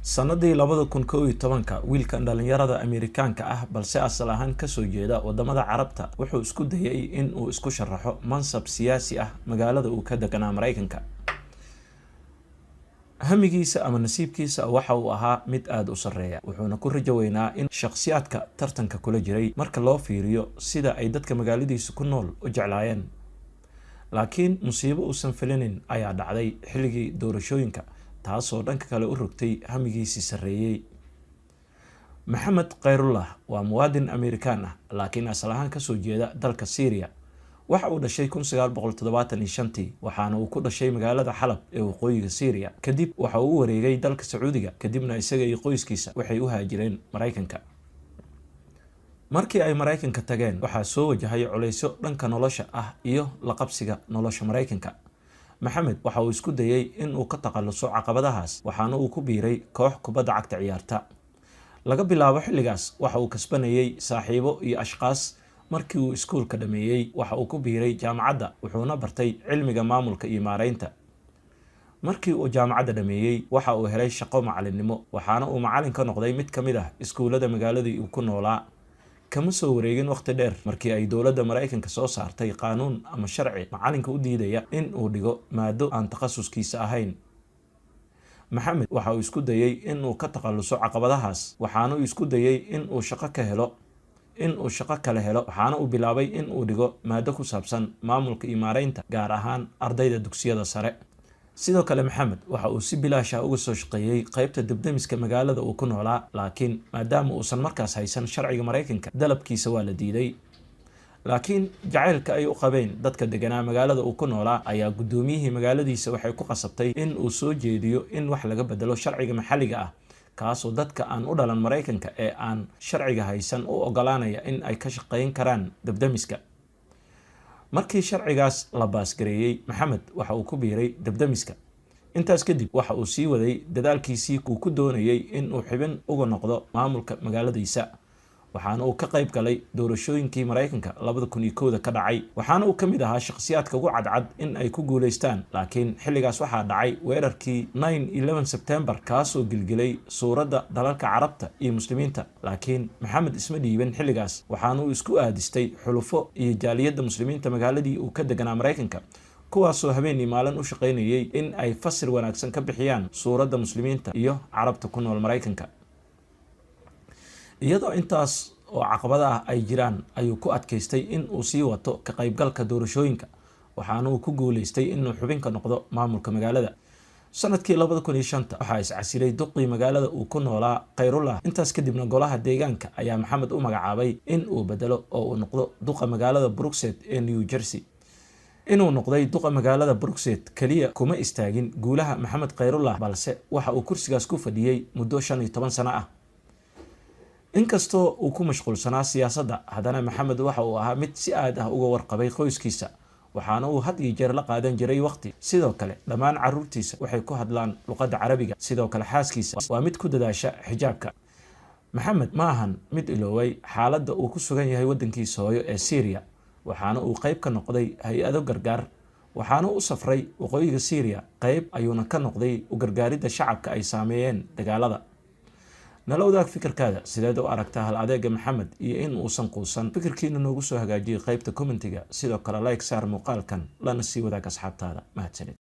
sanadii 2011 wiilkan dhalinyarada Ameerikaanka ah balse asal ahaan ka soo jeeda wadamada Carabta wuxuu isku dayay in uu isku sharaxo mansab siyaasi ah magaalada uu ka deganaa Mareykanka. hamigiisa ama nasiibkiisa waxa uu ahaa mid aad u sareeya wuxuuna ku rajo weynaa in shakhsiyaadka tartanka kula jiray marka loo fiiriyo sida ay dadka magaaladiisa ku nool u jeclaayeen. laakiin musiibo uusan filanin ayaa dhacday xilligii doorashooyinka taasoo dhanka kale u rogtay hamigiisii sareeyay. Maxamed Khayrullah waa muwaadin Ameerikaan ah laakiin asal ahaan ka soo jeeda dalka Syria. waxa uu dhashay 1975 waxaana uu ku dhashay magaalada Xalab ee waqooyiga Syria. kadib waxa uu wareegay dalka Sacuudiga kadibna isaga iyo qoyskiisa waxay u haajireen Mareykanka. markii ay Mareykanka tageen waxa soo wajahay culeysyo dhanka nolosha ah iyo la qabsiga nolosha Mareykanka. Maxamed waxa uu isku dayay in uu ka taqaluso caqabadahaas waxaana uu ku biiray koox kubadda cagta ciyaarta. laga bilaabo xilligaas waxa uu kasbanayay saaxiibo iyo ashqaas. markii uu iskuulka dhameeyay waxa uu ku biiray jaamacadda wuxuuna bartay cilmiga maamulka iyo maareynta. markii uu jaamacadda dhameeyay waxa uu helay shaqo macalinimo waxaana uu macalin ka noqday mid ka mid ah iskuulada magaaladii uu ku noolaa. kama soo wareegin waqti dheer markii ay dowladda Mareykanka soo saartay qaanuun ama sharci macalinka u diidaya in uu dhigo maado aan takhasuskiisa ahayn. Maxamed waxa uu isku dayay in uu ka taqaluso caqabadahaas waxaana uu isku dayay in uu shaqo kale helo waxaana uu bilaabay in uu dhigo maado ku saabsan maamulka iyo maareynta gaar ahaan ardayda dugsiyada sare. sidoo kale Maxamed waxa uu si bilaash ah uga soo shaqeeyay qaybta dibdamiska magaalada uu ku noolaa laakiin maadaama uusan markaas haysan sharciga Mareykanka dalabkiisa waa la diiday. laakiin jacaylka ay u qabeen dadka deganaa magaalada uu ku noolaa ayaa gudoomiyihii magaaladiisa waxay ku qasabtay in uu soo jeediyo in wax laga bedelo sharciga maxalliga ah kaasoo dadka aan u dhalan Mareykanka ee aan sharciga haysan u ogolaanaya in ay ka shaqeyn karaan dibdamiska. markii sharcigaas la baasgareeyay Maxamed waxa uu ku biiray dibdamiska. intaas kadib waxa uu sii waday dadaalkiisii ku doonayay in uu xubin uga noqdo maamulka magaaladiisa waxaana uu ka qayb galay doorashooyinkii Mareykanka 2001 ka dhacay waxaana uu kamid ahaa shakhsiyaadka ugu cadcad in ay ku guuleystaan. laakiin xilligaas waxaa dhacay weerarkii 9/11 September kaasoo gilgilay suuradda dalalka Carabta iyo Muslimiinta. laakiin Maxamed isma dhiibin xilligaas waxaana uu isku aadistay xulufo iyo jaaliyadda Muslimiinta magaaladii uu ka deganaa Mareykanka kuwaasoo habeenii maalin u shaqeynayay in ay fasir wanaagsan ka bixiyaan suuradda Muslimiinta iyo Carabta ku nool Mareykanka. iyadoo intaas oo caqabada ah ay jiraan ayuu ku adkaystay in uu sii wato ka qaybgalka doorashooyinka waxaana uu ku guuleystay inuu xubin ka noqdo maamulka magaalada. sanadkii 2005 waxa iscasilay duqii magaalada uu ku noolaa Khayrullah. intaas kadibna golaha deegaanka ayaa Maxamed u magacaabay in uu bedelo oo uu noqdo duqa magaalada Brookside ee New Jersey. inuu noqday duqa magaalada Brookside kaliya kuma istaagin guulaha Maxamed Khayrullah balse waxa uu kursigaas ku fadhiyay muddo 15 sano ah. inkastoo uu ku mashquulsanaa siyaasadda haddana Maxamed waxa uu ahaa mid si aad ah uga warqabay qoyskiisa waxaana uu had iyo jeer la qaadan jiray waqti. sidoo kale dhammaan carruurtiisa waxay ku hadlaan luqadda Carabiga. sidoo kale xaaskiisa waa mid ku dadaasha xijaabka. Maxamed ma ahan mid ilooway xaaladda uu ku sugan yahay waddankiisa hooyo ee Syria waxaana uu qayb ka noqday hay-ado gargaar waxaana u safray waqooyiga Syria qayb ayuuna ka noqday u gargaaridda shacabka ay saameeyeen dagaalada. nala wadaag fikirkaada sideed u aragtaa hal adeega Maxamed iyo in uusan quusan. fikirkiina noogu soo hagaajiyay qaybta commentiga sidoo kale like saar muuqaalkan lana sii wadaag asxaabtaada. mahadsanid.